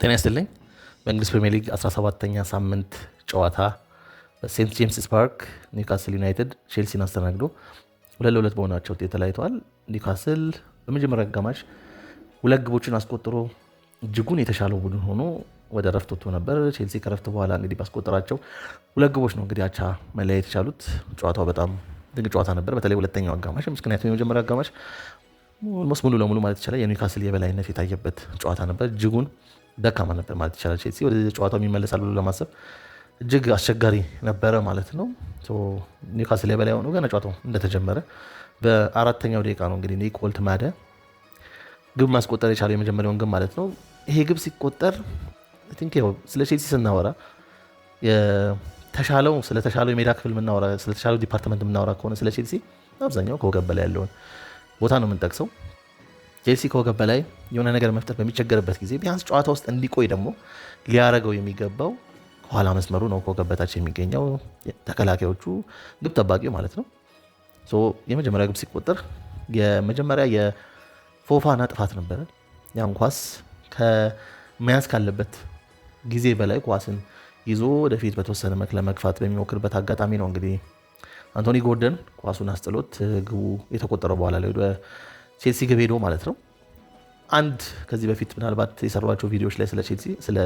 ጤና ይስጥልኝ። በእንግሊዝ ፕሪሚየር ሊግ 17ኛ ሳምንት ጨዋታ በሴንት ጄምስስ ፓርክ ኒውካስል ዩናይትድ ቼልሲን አስተናግዶ 2-2 በሆናቸው ውጤት ተለያይተዋል። ኒውካስል በመጀመሪያ አጋማሽ 2 ግቦችን አስቆጥሮ እጅጉን የተሻለው ቡድን ሆኖ ወደ ረፍት ወጥቶ ነበር። ቼልሲ ከረፍት በኋላ እንግዲህ ባስቆጠራቸው 2 ግቦች ነው እንግዲህ አቻ መለያየት የቻሉት። ጨዋታው በጣም ድንቅ ጨዋታ ነበር፣ በተለይ ሁለተኛው አጋማሽ። ምክንያቱም የመጀመሪያ አጋማሽ ኦልሞስት ሙሉ ለሙሉ ማለት ይቻላል የኒውካስል የበላይነት የታየበት ጨዋታ ነበር። እጅጉን ደካማ ነበር ማለት ይቻላል። ቼልሲ ወደ ጨዋታው የሚመለሳል ብሎ ለማሰብ እጅግ አስቸጋሪ ነበረ ማለት ነው። ኒውካስል የበላይ ሆኖ ገና ጨዋታው እንደተጀመረ በአራተኛው ደቂቃ ነው እንግዲህ ኒክ ኦልትማደ ግብ ማስቆጠር የቻለው የመጀመሪያውን ግብ ማለት ነው። ይሄ ግብ ሲቆጠር ስለ ቼልሲ ስናወራ ስለተሻለው የሜዳ ክፍል ምናወራ፣ ስለተሻለው ዲፓርትመንት ምናወራ ከሆነ ስለ ቼልሲ አብዛኛው ከወገብ በላይ ያለውን ቦታ ነው የምንጠቅሰው። ቼልሲ ከወገብ በላይ የሆነ ነገር መፍጠር በሚቸገርበት ጊዜ ቢያንስ ጨዋታ ውስጥ እንዲቆይ ደግሞ ሊያረገው የሚገባው ከኋላ መስመሩ ነው፣ ከወገብ በታች የሚገኘው ተከላካዮቹ፣ ግብ ጠባቂው ማለት ነው። የመጀመሪያ ግብ ሲቆጠር የመጀመሪያ የፎፋና ጥፋት ነበረ። ያን ኳስ ከመያዝ ካለበት ጊዜ በላይ ኳስን ይዞ ወደፊት በተወሰነ መልክ ለመግፋት በሚሞክርበት አጋጣሚ ነው እንግዲህ አንቶኒ ጎርደን ኳሱን አስጥሎት ግቡ የተቆጠረው በኋላ ላይ ወደ ቼልሲ ግብ ሄዶ ማለት ነው። አንድ ከዚህ በፊት ምናልባት የሰሯቸው ቪዲዮዎች ላይ ስለ ቼልሲ ስለ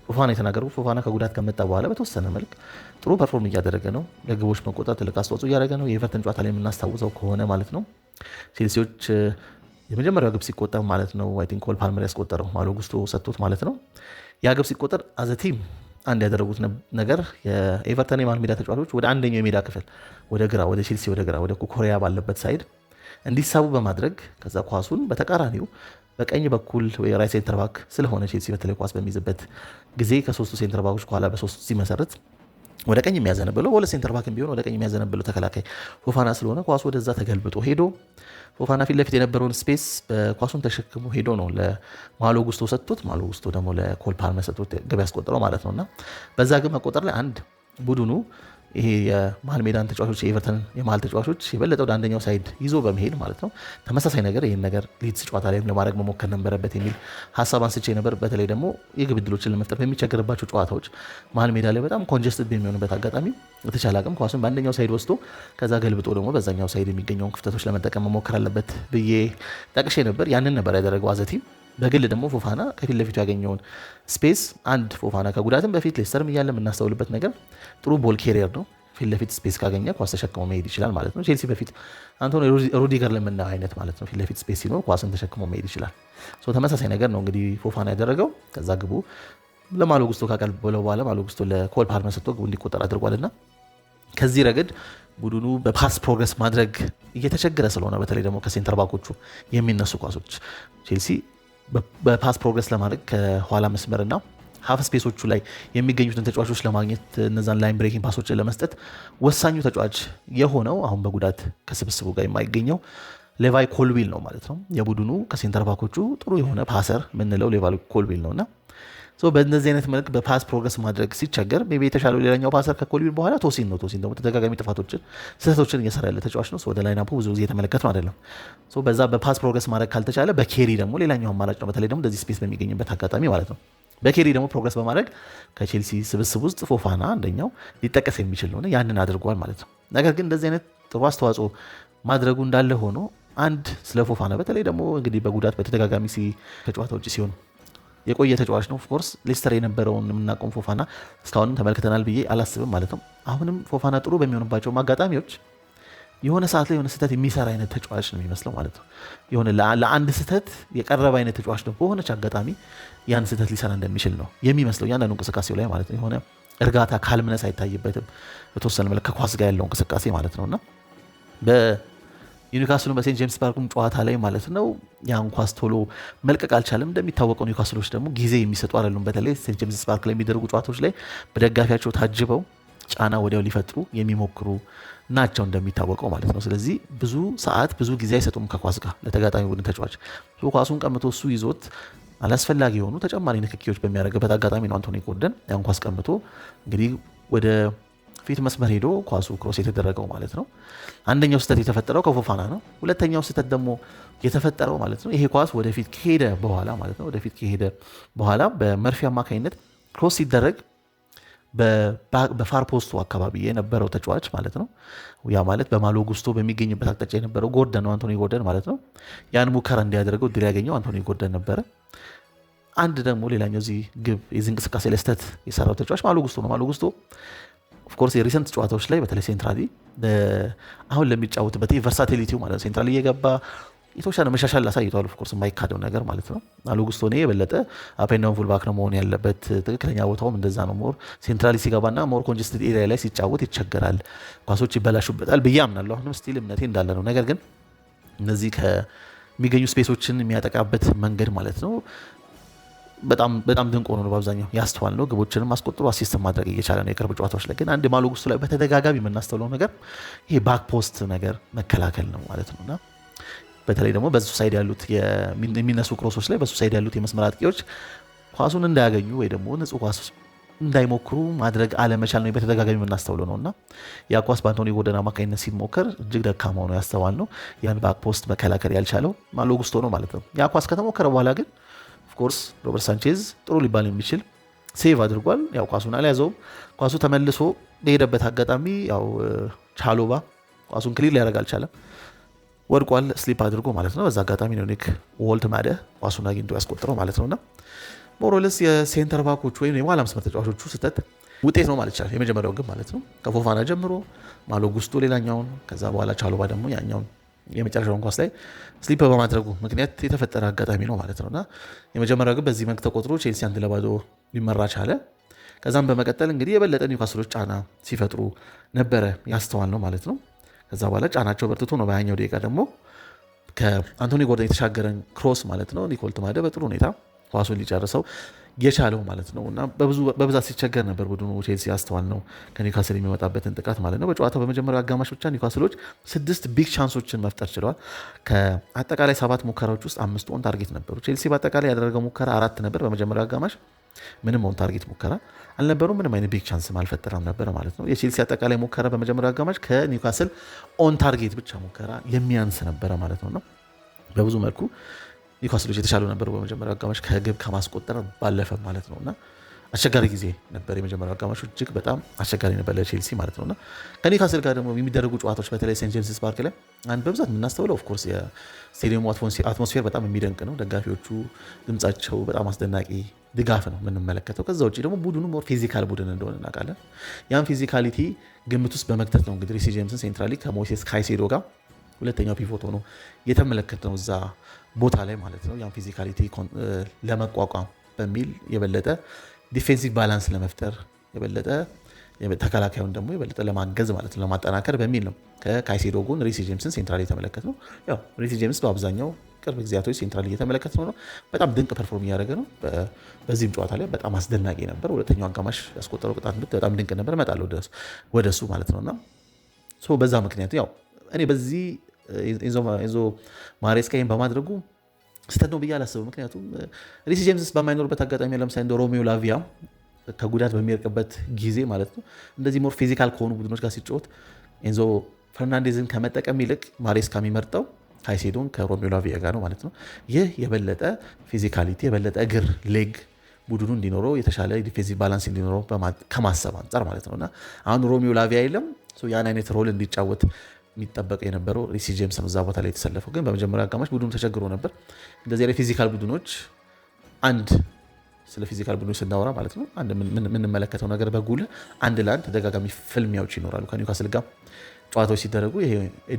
ፎፋና የተናገሩ፣ ፎፋና ከጉዳት ከመጣ በኋላ በተወሰነ መልክ ጥሩ ፐርፎርም እያደረገ ነው፣ ለግቦች መቆጠር ትልቅ አስተዋጽኦ እያደረገ ነው። የኤቨርተን ጨዋታ ላይ የምናስታውሰው ከሆነ ማለት ነው ቼልሲዎች የመጀመሪያው ግብ ሲቆጠር ማለት ነው አይ ቲንክ ኮል ፓልመር ያስቆጠረው ማሎ ጉስቶ ሰጥቶት ማለት ነው። ያ ግብ ሲቆጠር አዘ ቲም አንድ ያደረጉት ነገር የኤቨርተን የመሃል ሜዳ ተጫዋቾች ወደ አንደኛው የሜዳ ክፍል ወደ ግራ፣ ወደ ቼልሲ ወደ ግራ፣ ወደ ኮሪያ ባለበት ሳይድ እንዲሳቡ በማድረግ ከዛ ኳሱን በተቃራኒው በቀኝ በኩል የራይት ሴንተር ባክ ስለሆነ ቼልሲ በተለይ ኳስ በሚይዝበት ጊዜ ከሶስቱ ሴንተር ባኮች ከኋላ በሶስቱ ሲመሰርት ወደ ቀኝ የሚያዘነብለው በሁለት ሴንተር ባክ ቢሆን ወደ ቀኝ የሚያዘነብለው ተከላካይ ፎፋና ስለሆነ ኳሱ ወደዛ ተገልብጦ ሄዶ ፎፋና ፊት ለፊት የነበረውን ስፔስ በኳሱን ተሸክሞ ሄዶ ነው ለማሎ ጉስቶ ሰጥቶት፣ ማሎ ጉስቶ ደግሞ ለኮል ፓልመር ሰጥቶት ግብ ያስቆጠረው ማለት ነውና በዛ ግብ መቆጠር ላይ አንድ ቡድኑ ይሄ የመሃል ሜዳን ተጫዋቾች የኤቨርተን የመሃል ተጫዋቾች የበለጠ ወደ አንደኛው ሳይድ ይዞ በመሄድ ማለት ነው ተመሳሳይ ነገር ይህን ነገር ሊድስ ጨዋታ ላይ ለማድረግ መሞከር ነበረበት የሚል ሀሳብ አንስቼ ነበር። በተለይ ደግሞ የግብ ዕድሎችን ለመፍጠር በሚቸገርባቸው ጨዋታዎች መሃል ሜዳ ላይ በጣም ኮንጀስትድ በሚሆንበት አጋጣሚ የተቻለ አቅም ኳሱን በአንደኛው ሳይድ ወስዶ ከዛ ገልብጦ ደግሞ በዛኛው ሳይድ የሚገኘውን ክፍተቶች ለመጠቀም መሞከር አለበት ብዬ ጠቅሼ ነበር። ያንን ነበር ያደረገው አዘቲም። በግል ደግሞ ፎፋና ከፊት ለፊቱ ያገኘውን ስፔስ አንድ ፎፋና ከጉዳትም በፊት ሌስተርም እያለ የምናስተውልበት ነገር ጥሩ ቦል ኬሪየር ነው። ፊት ለፊት ስፔስ ካገኘ ኳስ ተሸክሞ መሄድ ይችላል ማለት ነው። ቼልሲ በፊት አንቶኒ ሩዲገር ለምናየው አይነት ማለት ነው። ፊት ለፊት ስፔስ ሲኖር ኳስን ተሸክሞ መሄድ ይችላል። ተመሳሳይ ነገር ነው እንግዲህ ፎፋና ያደረገው። ከዛ ግቡ ለማሎ ጉስቶ ካቀበለው በኋላ ማሎ ጉስቶ ለኮል ፓልመር ሰጥቶ ግቡ እንዲቆጠር አድርጓልና ከዚህ ረገድ ቡድኑ በፓስ ፕሮግረስ ማድረግ እየተቸገረ ስለሆነ በተለይ ደግሞ ከሴንተር ባኮቹ የሚነሱ ኳሶች ቼልሲ በፓስ ፕሮግረስ ለማድረግ ከኋላ መስመርና ሀፍ ስፔሶቹ ላይ የሚገኙትን ተጫዋቾች ለማግኘት እነዛን ላይን ብሬኪንግ ፓሶችን ለመስጠት ወሳኙ ተጫዋች የሆነው አሁን በጉዳት ከስብስቡ ጋር የማይገኘው ሌቫይ ኮልዊል ነው ማለት ነው። የቡድኑ ከሴንተር ባኮቹ ጥሩ የሆነ ፓሰር የምንለው ሌቫይ ኮልዊል ነውና በእነዚህ አይነት መልክ በፓስ ፕሮግረስ ማድረግ ሲቸገር ቢ የተሻለው ሌላኛው ፓሰር ከኮልዊል በኋላ ቶሲን ነው። ቶሲን ደግሞ ተደጋጋሚ ስህተቶችን እየሰራ ያለ ተጫዋች ነው። ወደ ላይናፑ ብዙ ጊዜ የተመለከት ነው አይደለም። በዛ በፓስ ፕሮግረስ ማድረግ ካልተቻለ በኬሪ ደግሞ ሌላኛው አማራጭ ነው። በተለይ ደግሞ እንደዚህ ስፔስ በሚገኝበት አጋጣሚ ማለት ነው። በኬሪ ደግሞ ፕሮግረስ በማድረግ ከቼልሲ ስብስብ ውስጥ ፎፋና አንደኛው ሊጠቀስ የሚችል ነው። ያንን አድርጓል ማለት ነው። ነገር ግን እንደዚህ አይነት ጥሩ አስተዋጽኦ ማድረጉ እንዳለ ሆኖ አንድ ስለ ፎፋና በተለይ ደግሞ እንግዲህ በጉዳት በተደጋጋሚ ከጨዋታ ውጭ ሲሆኑ የቆየ ተጫዋች ነው። ኦፍኮርስ ሌስተር የነበረውን የምናቆም ፎፋና እስካሁንም ተመልክተናል ብዬ አላስብም ማለት ነው። አሁንም ፎፋና ጥሩ በሚሆንባቸው አጋጣሚዎች የሆነ ሰዓት ላይ የሆነ ስህተት የሚሰራ አይነት ተጫዋች ነው የሚመስለው ማለት ነው። የሆነ ለአንድ ስህተት የቀረበ አይነት ተጫዋች ነው። በሆነች አጋጣሚ ያን ስህተት ሊሰራ እንደሚችል ነው የሚመስለው እያንዳንዱ እንቅስቃሴው ላይ ማለት ነው። የሆነ እርጋታ ካልምነስ አይታይበትም በተወሰነ መልክ ከኳስ ጋር ያለው እንቅስቃሴ ማለት ነውና ኒውካስሉ በሴንት ጄምስ ፓርኩም ጨዋታ ላይ ማለት ነው ያን ኳስ ቶሎ መልቀቅ አልቻለም። እንደሚታወቀው ኒውካስሎች ደግሞ ጊዜ የሚሰጡ አይደሉም። በተለይ ሴንት ጄምስ ፓርክ ላይ የሚደረጉ ጨዋታዎች ላይ በደጋፊያቸው ታጅበው ጫና ወዲያው ሊፈጥሩ የሚሞክሩ ናቸው እንደሚታወቀው ማለት ነው። ስለዚህ ብዙ ሰዓት ብዙ ጊዜ አይሰጡም ከኳስ ጋር ለተጋጣሚ ቡድን ተጫዋች። ኳሱን ቀምቶ እሱ ይዞት አላስፈላጊ የሆኑ ተጨማሪ ንክኪዎች በሚያደርግበት አጋጣሚ ነው አንቶኒ ጎርደን ያን ኳስ ቀምቶ እንግዲህ ወደ ፊት መስመር ሄዶ ኳሱ ክሮስ የተደረገው ማለት ነው። አንደኛው ስህተት የተፈጠረው ከፎፋና ነው። ሁለተኛው ስህተት ደግሞ የተፈጠረው ማለት ነው ይሄ ኳስ ወደፊት ከሄደ በኋላ ማለት ነው ወደፊት ከሄደ በኋላ በመርፊ አማካኝነት ክሮስ ሲደረግ በፋር ፖስቱ አካባቢ የነበረው ተጫዋች ማለት ነው ያ ማለት በማሎ ጉስቶ በሚገኝበት አቅጣጫ የነበረው ጎርደን ነው አንቶኒ ጎርደን ማለት ነው ያን ሙከራ እንዲያደርገው ድል ያገኘው አንቶኒ ጎርደን ነበረ። አንድ ደግሞ ሌላኛው እዚህ ግብ የዚህ እንቅስቃሴ ለስተት የሰራው ተጫዋች ማሎ ጉስቶ ነው። ማሎ ጉስቶ ኦፍኮርስ የሪሰንት ጨዋታዎች ላይ በተለይ ሴንትራሊ አሁን ለሚጫወትበት ቨርሳቲሊቲው ማለት ሴንትራሊ እየገባ የተወሰነ መሻሻል አሳይቷል። ኦፍኮርስ የማይካደው ነገር ማለት ነው። ማሎ ጉስቶ ነው የበለጠ አፔንዳውን ፉልባክ ነው መሆን ያለበት። ትክክለኛ ቦታውም እንደዛ ነው። ሞር ሴንትራሊ ሲገባና ሞር ኮንጀስትድ ኤሪያ ላይ ሲጫወት ይቸገራል፣ ኳሶች ይበላሹበታል ብዬ አምናለሁ። አሁንም ስቲል እምነቴ እንዳለ ነው። ነገር ግን እነዚህ ከሚገኙ ስፔሶችን የሚያጠቃበት መንገድ ማለት ነው በጣም ድንቅ ሆኖ ነው በአብዛኛው ያስተዋል ነው። ግቦችንም አስቆጥሮ አሲስት ማድረግ እየቻለ ነው የቅርብ ጨዋታዎች ላይ። ግን አንድ ማሎ ጉስቶ ላይ በተደጋጋሚ የምናስተውለው ነገር ይሄ ባክ ፖስት ነገር መከላከል ነው ማለት ነውና በተለይ ደግሞ በሱ ሳይድ ያሉት የሚነሱ ክሮሶች ላይ በሱ ሳይድ ያሉት የመስመር አጥቂዎች ኳሱን እንዳያገኙ ወይ ደግሞ ንጹህ ኳስ እንዳይሞክሩ ማድረግ አለመቻል ነው በተደጋጋሚ የምናስተውለው ነውና ያ ኳስ በአንቶኒ ጎርደን አማካኝነት ሲሞከር እጅግ ደካማ ነው ያስተዋል ነው። ያን ባክ ፖስት መከላከል ያልቻለው ማሎ ጉስቶ ነው ማለት ነው። ያ ኳስ ከተሞከረ በኋላ ግን ኦፍኮርስ ሮበርት ሳንቼዝ ጥሩ ሊባል የሚችል ሴቭ አድርጓል። ያው ኳሱን አልያዘውም። ኳሱ ተመልሶ በሄደበት አጋጣሚ ያው ቻሎባ ኳሱን ክሊር ሊያደርግ አልቻለም፣ ወድቋል ስሊፕ አድርጎ ማለት ነው። በዛ አጋጣሚ ነው ኒክ ዎልትማደ ኳሱን አግኝቶ ያስቆጥረው ማለት ነውና ሞሮለስ የሴንተር ባኮቹ ወይም የኋላ መስመር ተጫዋቾቹ ስህተት ውጤት ነው ማለት ይቻላል። የመጀመሪያው ግን ማለት ነው ከፎፋና ጀምሮ ማሎ ጉስቶ ሌላኛውን፣ ከዛ በኋላ ቻሎባ ደግሞ ያኛውን የመጨረሻውን ኳስ ላይ ስሊፕ በማድረጉ ምክንያት የተፈጠረ አጋጣሚ ነው ማለት ነውና የመጀመሪያው ግን በዚህ መልክ ተቆጥሮ ቼልሲ 1-0 ሊመራ ቻለ። ከዛም በመቀጠል እንግዲህ የበለጠ ኒውካስሎች ጫና ሲፈጥሩ ነበረ ያስተዋል ነው ማለት ነው። ከዛ በኋላ ጫናቸው በርትቶ ነው በ20ኛው ደቂቃ ደግሞ ከአንቶኒ ጎርደን የተሻገረን ክሮስ ማለት ነው ኒክ ዎልትማደ በጥሩ ሁኔታ ኳሱን ሊጨርሰው የቻለው ማለት ነው። እና በብዛት ሲቸገር ነበር ቡድኑ ቼልሲ ያስተዋል ነው ከኒውካስል የሚመጣበትን ጥቃት ማለት ነው። በጨዋታው በመጀመሪያው አጋማሽ ብቻ ኒውካስሎች 6 ቢግ ቻንሶችን መፍጠር ችለዋል። ከአጠቃላይ 7 ሙከራዎች ውስጥ 5 ኦን ታርጌት ነበሩ። ቼልሲ በአጠቃላይ ያደረገው ሙከራ 4 ነበር። በመጀመሪያው አጋማሽ ምንም ኦን ታርጌት ሙከራ አልነበረው፣ ምንም አይነት ቢግ ቻንስ አልፈጠረም ነበር ማለት ነው። የቼልሲ አጠቃላይ ሙከራ በመጀመሪያው አጋማሽ ከኒውካስል ኦን ታርጌት ብቻ ሙከራ የሚያንስ ነበረ ማለት ነው። በብዙ መልኩ ኒውካስሎች የተሻሉ ነበሩ በመጀመሪያው አጋማሽ ከግብ ከማስቆጠር ባለፈ ማለት ነውና አስቸጋሪ ጊዜ ነበር። የመጀመሪያው አጋማሽ እጅግ በጣም አስቸጋሪ ነበር ለቼልሲ ማለት ነውና ከኒውካስል ጋር ደግሞ የሚደረጉ ጨዋታዎች በተለይ ሴንት ጄምስ ፓርክ ላይ አንድ በብዛት የምናስተውለው ኦፍኮርስ የስቴዲየሙ አትሞስፌር በጣም የሚደንቅ ነው። ደጋፊዎቹ ድምጻቸው በጣም አስደናቂ ድጋፍ ነው የምንመለከተው። ከዛ ውጭ ደግሞ ቡድኑ ሞር ፊዚካል ቡድን እንደሆነ እናውቃለን። ያን ፊዚካሊቲ ግምት ውስጥ በመክተት ነው እንግዲህ ሪሲ ጄምስን ሴንትራሊ ከሞይሴስ ካይሴዶ ጋር ሁለተኛው ፒቮት ሆኖ የተመለከትነው እዛ ቦታ ላይ ማለት ነው። ያን ፊዚካሊቲ ለመቋቋም በሚል የበለጠ ዲፌንሲቭ ባላንስ ለመፍጠር የበለጠ ተከላካዩን ደግሞ የበለጠ ለማገዝ ማለት ነው ለማጠናከር በሚል ነው ከካይሴዶ ጎን ሪሲ ጄምስን ሴንትራሊ የተመለከትነው። ያው ሪሲ ጄምስ በአብዛኛው ቅርብ ጊዜያቶች ሴንትራሊ እየተመለከትነው ነው። በጣም ድንቅ ፐርፎርም እያደረገ ነው። በዚህም ጨዋታ ላይ በጣም አስደናቂ ነበር። ሁለተኛው አጋማሽ ያስቆጠረው ቅጣት ምት በጣም ድንቅ ነበር። እመጣለሁ ወደ እሱ ማለት ነውና በዛ ምክንያቱ ያው እኔ በዚህ ኤንዞ ማሬስካ ይህን በማድረጉ ስህተት ነው ብዬ አላስብም። ምክንያቱም ሪሲ ጄምስ በማይኖርበት አጋጣሚ ለምሳሌ እንደ ሮሜዮ ላቪያ ከጉዳት በሚርቅበት ጊዜ ማለት ነው እንደዚህ ሞር ፊዚካል ከሆኑ ቡድኖች ጋር ሲጫወት ኤንዞ ፈርናንዴዝን ከመጠቀም ይልቅ ማሬስካ የሚመርጠው ካይሴዶን ከሮሜዮ ላቪያ ጋር ነው ማለት ነው። ይህ የበለጠ ፊዚካሊቲ የበለጠ እግር ሌግ ቡድኑ እንዲኖረው የተሻለ ዲፌንሲቭ ባላንስ እንዲኖረው ከማሰብ አንጻር ማለት ነውና አሁን ሮሜዮ ላቪያ የለም ያን አይነት ሮል እንዲጫወት የሚጠበቅ የነበረው ሪሲ ጄምስ ነው እዛ ቦታ ላይ የተሰለፈው። ግን በመጀመሪያ አጋማሽ ቡድኑ ተቸግሮ ነበር። እንደዚህ ላይ ፊዚካል ቡድኖች ስለ ፊዚካል ቡድኖች ስናወራ ማለት ነው አንድ የምንመለከተው ነገር በጉልህ አንድ ለአንድ ተደጋጋሚ ፍልሚያዎች ይኖራሉ። ከኒውካስል ጋር ጨዋታዎች ሲደረጉ ይሄ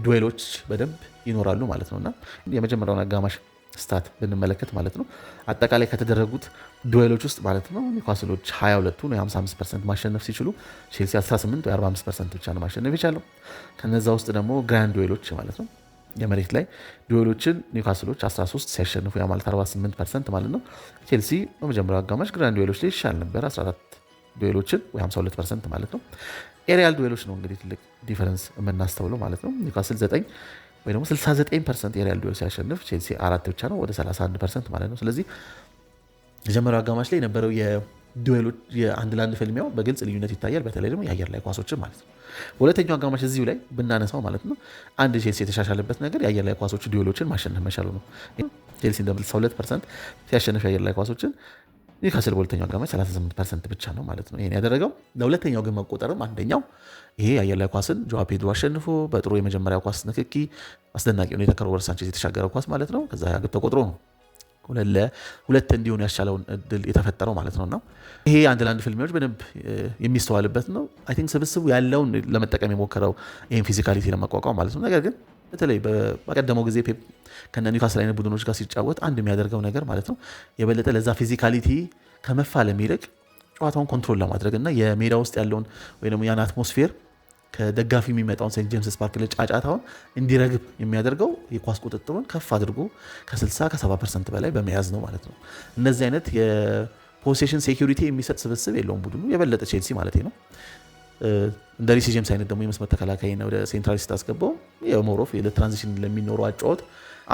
ዱዌሎች በደንብ ይኖራሉ ማለት ነውና የመጀመሪያውን አጋማሽ ስታት ብንመለከት ማለት ነው አጠቃላይ ከተደረጉት ዱዌሎች ውስጥ ማለት ነው ኒውካስሎች 22ቱን 55% ማሸነፍ ሲችሉ ቼልሲ 18 45% ብቻ ነው ማሸነፍ የቻለው። ከነዛ ውስጥ ደግሞ ግራንድ ዱዌሎች ማለት ነው የመሬት ላይ ዱዌሎችን ኒውካስሎች 13 ሲያሸንፉ ያ ማለት 48% ማለት ነው። ቼልሲ በመጀመሪያው አጋማሽ ግራንድ ዱዌሎች ላይ ይሻል ነበር 14 ዱዌሎችን ወይ 52% ማለት ነው። ኤሪያል ዱዌሎች ነው እንግዲህ ትልቅ ዲፈረንስ የምናስተውለው ማለት ነው። ኒውካስል 9 ወይ ደግሞ 69% ኤሪያል ዱዌል ሲያሸንፍ ቼልሲ 4 ብቻ ነው ወደ 31% ማለት ነው። ስለዚህ የመጀመሪያው አጋማሽ ላይ የነበረው ዱዌሎች የአንድ ለአንድ ፍልሚያው በግልጽ ልዩነት ይታያል። በተለይ ደግሞ የአየር ላይ ኳሶችን ማለት ነው። በሁለተኛው አጋማሽ እዚሁ ላይ ብናነሳው ማለት ነው አንድ ቼልሲ የተሻሻለበት ነገር የአየር ላይ ኳሶች ዱዌሎችን ማሸነፍ መቻሉ ነው። ቼልሲ እንደ 62% ሲያሸንፍ የአየር ላይ ኳሶችን ኒውካስል በሁለተኛው አጋማሽ 38% ብቻ ነው ማለት ነው። ይሄን ያደረገው ለሁለተኛው ግን መቆጠርም አንደኛው ይሄ የአየር ላይ ኳስን ጆዋ ፔድሮ አሸንፎ በጥሩ የመጀመሪያው ኳስ ንክኪ አስደናቂ ነው የተከረው ሳንቼዝ የተሻገረው ኳስ ማለት ነው። ከዛ ግብ ተቆጥሮ ነው ሁለት እንዲሆን ያስቻለውን እድል የተፈጠረው ማለት ነውና ይሄ አንድ ለአንድ ፍልሚያዎች በደንብ የሚስተዋልበት ነው። አይ ቲንክ ስብስቡ ያለውን ለመጠቀም የሞከረው ይሄን ፊዚካሊቲ ለመቋቋም ማለት ነው። ነገር ግን በተለይ በቀደመው ጊዜ ፔፕ ከነ ኒውካስል አይነት ቡድኖች ጋር ሲጫወት አንድ የሚያደርገው ነገር ማለት ነው የበለጠ ለዛ ፊዚካሊቲ ከመፋለም ይልቅ ጨዋታውን ኮንትሮል ለማድረግ እና የሜዳ ውስጥ ያለውን ወይ ደግሞ ያን አትሞስፌር ከደጋፊ የሚመጣውን ሴንት ጄምስ ፓርክ ላይ ጫጫታውን እንዲረግብ የሚያደርገው የኳስ ቁጥጥሩን ከፍ አድርጎ ከ60-70% በላይ በመያዝ ነው ማለት ነው። እነዚህ አይነት የፖሴሽን ሴኩሪቲ የሚሰጥ ስብስብ የለውም ቡድኑ የበለጠ ቼልሲ ማለት ነው። እንደ ሪሲ ጄምስ አይነት ደግሞ የመስመር ተከላካይ ወደ ሴንትራል ስታስገባው የሞሮፍ ለትራንዚሽን ለሚኖረው አጫወት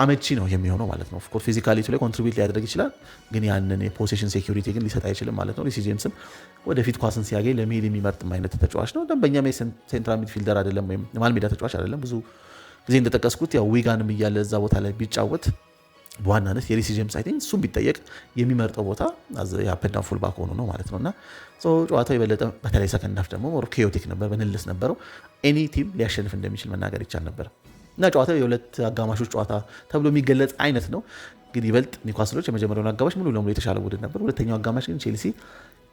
አመቺ ነው የሚሆነው ማለት ነው። ኦፍኮርስ ፊዚካሊቲ ላይ ኮንትሪቢዩት ሊያደርግ ይችላል፣ ግን ያንን የፖሴሽን ሴኩሪቲ ግን ሊሰጥ አይችልም ማለት ነው። ሪሲ ጄምስም ወደፊት ኳስን ሲያገኝ ለመሄድ የሚመርጥም አይነት ተጫዋች ነው። ደንበኛ ሴንትራል ሚድፊልደር አይደለም ወይም የመሃል ሜዳ ተጫዋች አይደለም። ብዙ ጊዜ እንደጠቀስኩት ያው ዊጋንም እያለ እዛ ቦታ ላይ ቢጫወት በዋናነት የሪሲ ጄምስ አይ ቲንክ እሱም ቢጠየቅ የሚመርጠው ቦታ የአፕና ፉልባክ ሆኖ ነው ማለት ነውና ጨዋታው የበለጠ በተለይ ሰከንድ ሃፍ ደግሞ ሞር ኬዮቲክ ነበር፣ በንልስ ነበረው። ኤኒ ቲም ሊያሸንፍ እንደሚችል መናገር ይቻል ነበር እና ጨዋታው የሁለት አጋማሾች ጨዋታ ተብሎ የሚገለጽ አይነት ነው። ግን ይበልጥ ኒውካስሎች የመጀመሪያውን አጋማሽ ሙሉ ለሙሉ የተሻለ ቡድን ነበር። ሁለተኛው አጋማሽ ግን ቼልሲ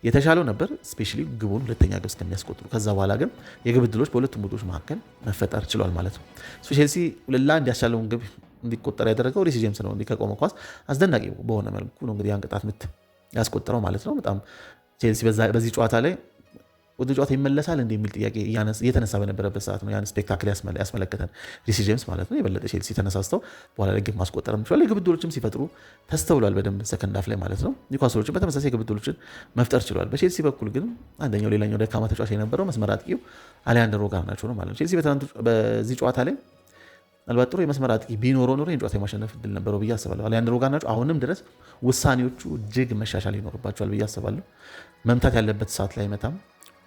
የተሻለው ነበር፣ ስፔሻሊ ግቡን ሁለተኛ ግብ እስከሚያስቆጥሩ። ከዛ በኋላ ግን የግብ ዕድሎች በሁለቱም ቡድኖች መካከል መፈጠር ችሏል ማለት ነው። ቼልሲ ለአንድ ያስቻለውን ግብ እንዲቆጠር ያደረገው ሪሲ ጄምስ ነው። ከቆመ ኳስ አስደናቂ በሆነ መልኩ ነው እንግዲህ ያን ቅጣት ምት ያስቆጠረው ማለት ነው። በጣም ቼልሲ በዚህ ጨዋታ ላይ ወደ ጨዋታ ይመለሳል እንደ የሚል ጥያቄ እየተነሳ በነበረበት ሰዓት ነው ያን ስፔክታክል ያስመለከተን ሪሲ ጄምስ ማለት ነው። የበለጠ ቼልሲ ተነሳስተው በኋላ ላይ ግብ ማስቆጠር ችሏል። የግብ ዕድሎችም ሲፈጥሩ ተስተውሏል በደንብ ሰከንድ ሃፍ ላይ ማለት ነው። ኒውካስሎችም በተመሳሳይ የግብ ዕድሎችን መፍጠር ችሏል። በቼልሲ በኩል ግን አንደኛው ሌላኛው ደካማ ተጫዋች የነበረው መስመር አጥቂው አሌሃንድሮ ጋርናቾ ነው ማለት ነው። ቼልሲ በዚህ ጨዋታ ላይ ምናልባት ጥሩ የመስመር አጥቂ ቢኖረው ኖሮ ጨዋታ የማሸነፍ እድል ነበረው ብዬ አስባለሁ። አሌሃንድሮ ጋርናቾ አሁንም ድረስ ውሳኔዎቹ እጅግ መሻሻል ይኖርባቸዋል ብዬ አስባለሁ። መምታት ያለበት ሰዓት ላይ መታም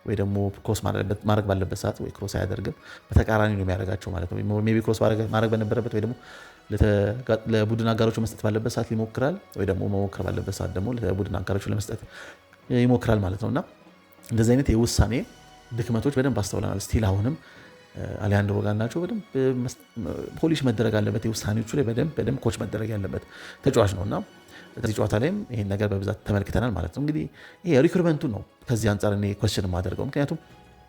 ወይ ደግሞ ክሮስ ማድረግ ባለበት ሰዓት ወይ ክሮስ አያደርግም፣ በተቃራኒ ነው የሚያደርጋቸው ማለት ነው። ሜይ ቢ ክሮስ ማድረግ በነበረበት ወይ ደግሞ ለቡድን አጋሮቹ መስጠት ባለበት ሰዓት ይሞክራል፣ ወይ ደግሞ መሞከር ባለበት ሰዓት ደግሞ ለቡድን አጋሮቹ ለመስጠት ይሞክራል ማለት ነው እና እንደዚህ አይነት የውሳኔ ድክመቶች በደንብ አስተውለናል። ስቲል አሁንም አሌሃንድሮ ጋርናቾ በደንብ ፖሊሽ መደረግ አለበት፣ የውሳኔዎቹ ላይ በደንብ ኮች መደረግ ያለበት ተጫዋች ነው እና በዚህ ጨዋታ ላይም ይሄን ነገር በብዛት ተመልክተናል ማለት ነው። እንግዲህ ይሄ ሪክሩትመንቱን ነው ከዚህ አንጻር እኔ ኮስችን የማደርገው። ምክንያቱም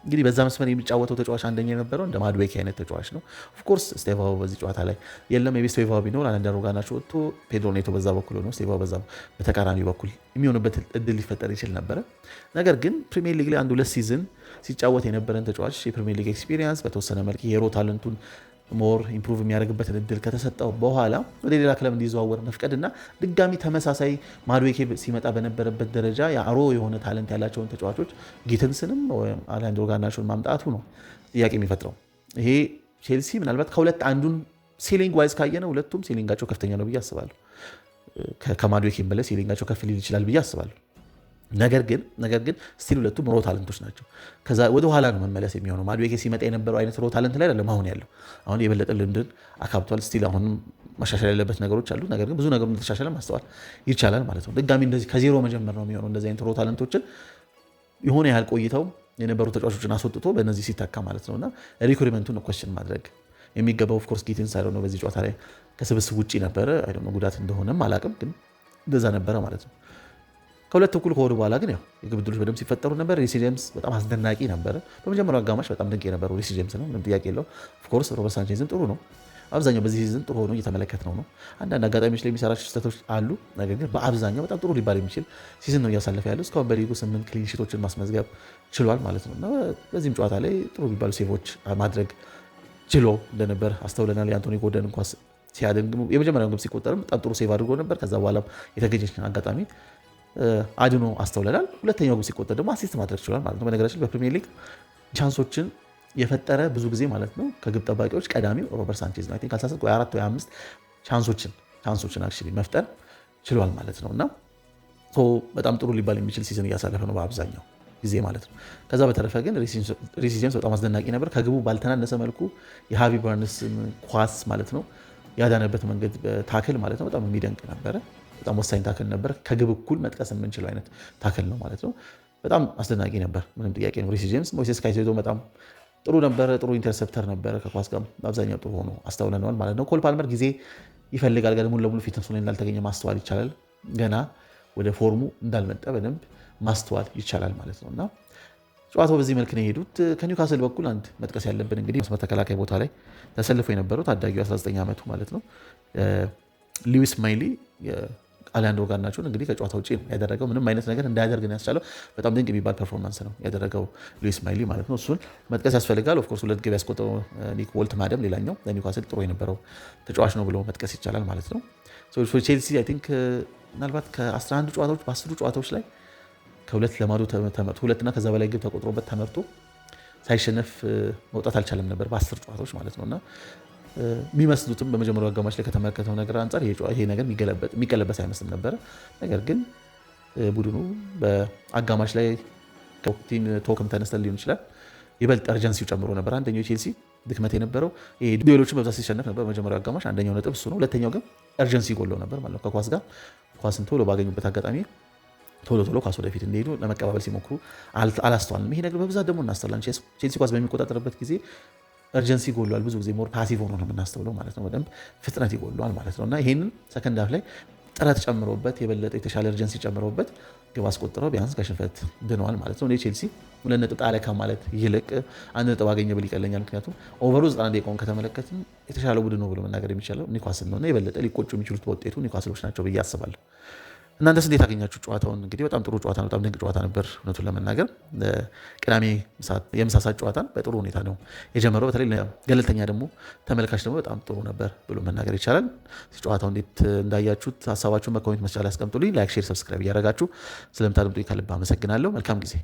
እንግዲህ በዛ መስመር የሚጫወተው ተጫዋች አንደኛ የነበረው እንደ ማድዌኬ አይነት ተጫዋች ነው። ኦፍኮርስ ስቴቫኦ በዚህ ጨዋታ ላይ የለም። የቤ ስቴቫኦ ቢኖር አሌሃንድሮ ጋርናቾ ወጥቶ ፔድሮ ኔቶ በዛ በኩል ሆኖ ስቴቫኦ በዛ በተቃራኒ በኩል የሚሆንበት እድል ሊፈጠር ይችል ነበረ። ነገር ግን ፕሪሚየር ሊግ ላይ አንድ 2 ሲዝን ሲጫወት የነበረን ተጫዋች የፕሪሚየር ሊግ ኤክስፒሪየንስ በተወሰነ መልክ የሮ ታለንቱን ሞር ኢምፕሩቭ የሚያደርግበትን እድል ከተሰጠው በኋላ ወደ ሌላ ክለብ እንዲዘዋወር መፍቀድና ድጋሚ ተመሳሳይ ማድዌኬ ሲመጣ በነበረበት ደረጃ የአሮ የሆነ ታለንት ያላቸውን ተጫዋቾች ጊትንስንም አሌሃንድሮ ጋርናቾን ማምጣቱ ነው ጥያቄ የሚፈጥረው። ይሄ ቼልሲ ምናልባት ከሁለት አንዱን ሲሊንግ ዋይዝ ካየነው ሁለቱም ሲሊንጋቸው ከፍተኛ ነው ብዬ አስባለሁ። ከማድዌኬ በላይ ሲሊንጋቸው ከፍ ሊል ይችላል ብዬ አስባለሁ። ነገር ግን ስቲል ሁለቱም ሮ ታለንቶች ናቸው። ከዛ ወደ ኋላ ነው መመለስ የሚሆነው። ማድዌኬ ሲመጣ የነበረው አይነት ሮ ታለንት ላይ አይደለም አሁን ያለው። አሁን የበለጠ ልምድን አካብቷል። ስቲል አሁንም ማሻሻል ያለበት ነገሮች አሉ። ነገር ግን ብዙ ነገሩ እንደተሻሻለ ማስተዋል ይቻላል ማለት ነው። ድጋሚ እንደዚህ ከዜሮ መጀመር ነው የሚሆነው። እንደዚህ አይነት ሮ ታለንቶችን የሆነ ያህል ቆይተው የነበሩ ተጫዋቾችን አስወጥቶ በእነዚህ ሲተካ ማለት ነውና ሪክሩትመንቱን ኮስችን ማድረግ የሚገባው ኦፍኮርስ ጊትንስ ሳይሆን ነው። በዚህ ጨዋታ ላይ ከስብስብ ውጭ ነበረ። ጉዳት እንደሆነም አላቅም፣ ግን እንደዛ ነበረ ማለት ነው። ከሁለት እኩል ከሆኑ በኋላ ግን ያው የግብ ዕድሎች በደንብ ሲፈጠሩ ነበር። ሪሲ ጄምስ በጣም አስደናቂ ነበረ። በመጀመሪያው አጋማሽ በጣም ድንቅ የነበረው ሪሲ ጄምስ ነው፣ ምንም ጥያቄ የለው። ኦፍኮርስ ሮበርት ሳንቼዝም ጥሩ ነው። አብዛኛው በዚህ ሲዝን ጥሩ ሆኖ እየተመለከት ነው። አንዳንድ አጋጣሚዎች ላይ የሚሰራቸው ስህተቶች አሉ። ነገር ግን በአብዛኛው በጣም ጥሩ ሊባል የሚችል ሲዝን ነው እያሳለፈ ያለው። እስካሁን በሊጉ 8 ክሊን ሺቶችን ማስመዝገብ ችሏል ማለት ነው እና በዚህም ጨዋታ ላይ ጥሩ የሚባሉ ሴቮች ማድረግ ችሎ እንደነበር አስተውለናል። የአንቶኒ ጎርደን ኳስ ሲያድን የመጀመሪያውን ግብ ሲቆጠርም በጣም ጥሩ ሴቭ አድርጎ ነበር። ከዛ በኋላ የተገኘች አጋጣሚ አድኖ አስተውለናል። ሁለተኛው ግብ ሲቆጠር ደግሞ አሲስት ማድረግ ችሏል ማለት ነው። በነገራችን በፕሪሚየር ሊግ ቻንሶችን የፈጠረ ብዙ ጊዜ ማለት ነው ከግብ ጠባቂዎች ቀዳሚው ሮበርት ሳንቼዝ ነው። አይ ቲንክ 4 ወይ 5 ቻንሶችን አክቹዋሊ መፍጠር ችሏል ማለት ነው እና በጣም ጥሩ ሊባል የሚችል ሲዝን እያሳለፈ ነው በአብዛኛው ጊዜ ማለት ነው። ከዛ በተረፈ ግን ሪስ ጄምስ በጣም አስደናቂ ነበር። ከግቡ ባልተናነሰ መልኩ የሃርቪ ባርንስን ኳስ ማለት ነው ያዳነበት መንገድ ታክል ማለት ነው በጣም የሚደንቅ ነበረ። በጣም ወሳኝ ታክል ነበር። ከግብ እኩል መጥቀስ የምንችለው አይነት ታክል ነው ማለት ነው። በጣም አስደናቂ ነበር፣ ምንም ጥያቄ ነው። ሪስ ጄምስ ሞይሴስ ካይሴዶ በጣም ጥሩ ነበረ። ጥሩ ኢንተርሰፕተር ነበረ። ከኳስ ጋር በአብዛኛው ጥሩ ሆኖ አስተውለነዋል ማለት ነው። ኮል ፓልመር ጊዜ ይፈልጋል። ጋር ሙሉ ለሙሉ ፊትነሱ ላይ እንዳልተገኘ ማስተዋል ይቻላል። ገና ወደ ፎርሙ እንዳልመጣ በደንብ ማስተዋል ይቻላል ማለት ነው እና ጨዋታው በዚህ መልክ ነው የሄዱት። ከኒውካስል በኩል አንድ መጥቀስ ያለብን እንግዲህ መስመር ተከላካይ ቦታ ላይ ተሰልፎ የነበረው ታዳጊው 19 ዓመቱ ማለት ነው ሉዊስ ማይሊ አሊያንድሮ ጋርናቾን እንግዲህ ከጨዋታ ውጭ ያደረገው ምንም አይነት ነገር እንዳያደርግ ያስቻለው በጣም ድንቅ የሚባል ፐርፎርማንስ ነው ያደረገው ሉዊስ ማይሊ ማለት ነው። እሱን መጥቀስ ያስፈልጋል። ኦፍኮርስ 2 ግብ ያስቆጠረው ኒክ ወልትማደም ሌላኛው ለኒውካስል ጥሩ የነበረው ተጫዋች ነው ብሎ መጥቀስ ይቻላል ማለት ነው። ቼልሲ አይ ቲንክ ምናልባት ከ11 ጨዋታዎች በ10 ጨዋታዎች ላይ ከሁለት ለማዶ ተመርቶ ሁለትና ከዛ በላይ ግብ ተቆጥሮበት ተመርቶ ሳይሸነፍ መውጣት አልቻለም ነበር በ10 ጨዋታዎች ማለት ነውና የሚመስሉትም በመጀመሪያው አጋማሽ ላይ ከተመለከተው ነገር አንጻር ይሄ ነገር የሚቀለበስ አይመስልም ነበረ። ነገር ግን ቡድኑ በአጋማሽ ላይ ቶክም ተነስተን ሊሆን ይችላል ይበልጥ እርጀንሲው ጨምሮ ነበር። አንደኛው ቼልሲ ድክመት የነበረው ዱዌሎችን በብዛት ሲሸነፍ ነበር በመጀመሪያው አጋማሽ። አንደኛው ነጥብ እሱ ነው። ሁለተኛው ግን እርጀንሲ ጎለው ነበር ማለት ነው። ከኳስ ጋር ኳስን ቶሎ ባገኙበት አጋጣሚ ቶሎ ኳስ ወደፊት እንዲሄዱ ለመቀባበል ሲሞክሩ አላስተዋልንም። ይሄ ነገር በብዛት ደግሞ እናስተውላለን። ቼልሲ ኳስ በሚቆጣጠርበት ጊዜ እርጀንሲ ይጎለዋል። ብዙ ጊዜ ሞር ፓሲቭ ሆኖ ነው የምናስተውለው ማለት ነው። በደንብ ፍጥነት ይጎለዋል ማለት ነው እና ይህንን ሰከንድ ሃፍ ላይ ጥረት ጨምሮበት የበለጠ የተሻለ እርጀንሲ ጨምሮበት ግብ አስቆጥረው ቢያንስ ከሽንፈት ድነዋል ማለት ነው። ቼልሲ 2 ነጥብ ጣለ ከማለት ይልቅ 1 ነጥብ አገኘ ብል ይቀለኛል። ምክንያቱም ኦቨሩ 90 ደቂቃውን ከተመለከትን የተሻለ ቡድን ነው ብሎ መናገር የሚቻለው ኒውካስል ነው እና የበለጠ ሊቆጩ የሚችሉት በውጤቱ ኒውካስሎች ናቸው ብዬ አስባለሁ። እናንተስ እንዴት አገኛችሁ ጨዋታውን? እንግዲህ በጣም ጥሩ ጨዋታ ነው። በጣም ድንቅ ጨዋታ ነበር እውነቱን ለመናገር። ቅዳሜ የምሳ ሰዓት ጨዋታን በጥሩ ሁኔታ ነው የጀመረው። በተለይ ገለልተኛ ደግሞ ተመልካች ደግሞ በጣም ጥሩ ነበር ብሎ መናገር ይቻላል። ጨዋታው እንዴት እንዳያችሁት ሀሳባችሁን በኮሜንት መስጫ ላይ አስቀምጡልኝ። ላይክ፣ ሼር፣ ሰብስክራይብ እያደረጋችሁ ስለምታደምጡኝ ከልብ አመሰግናለሁ። መልካም ጊዜ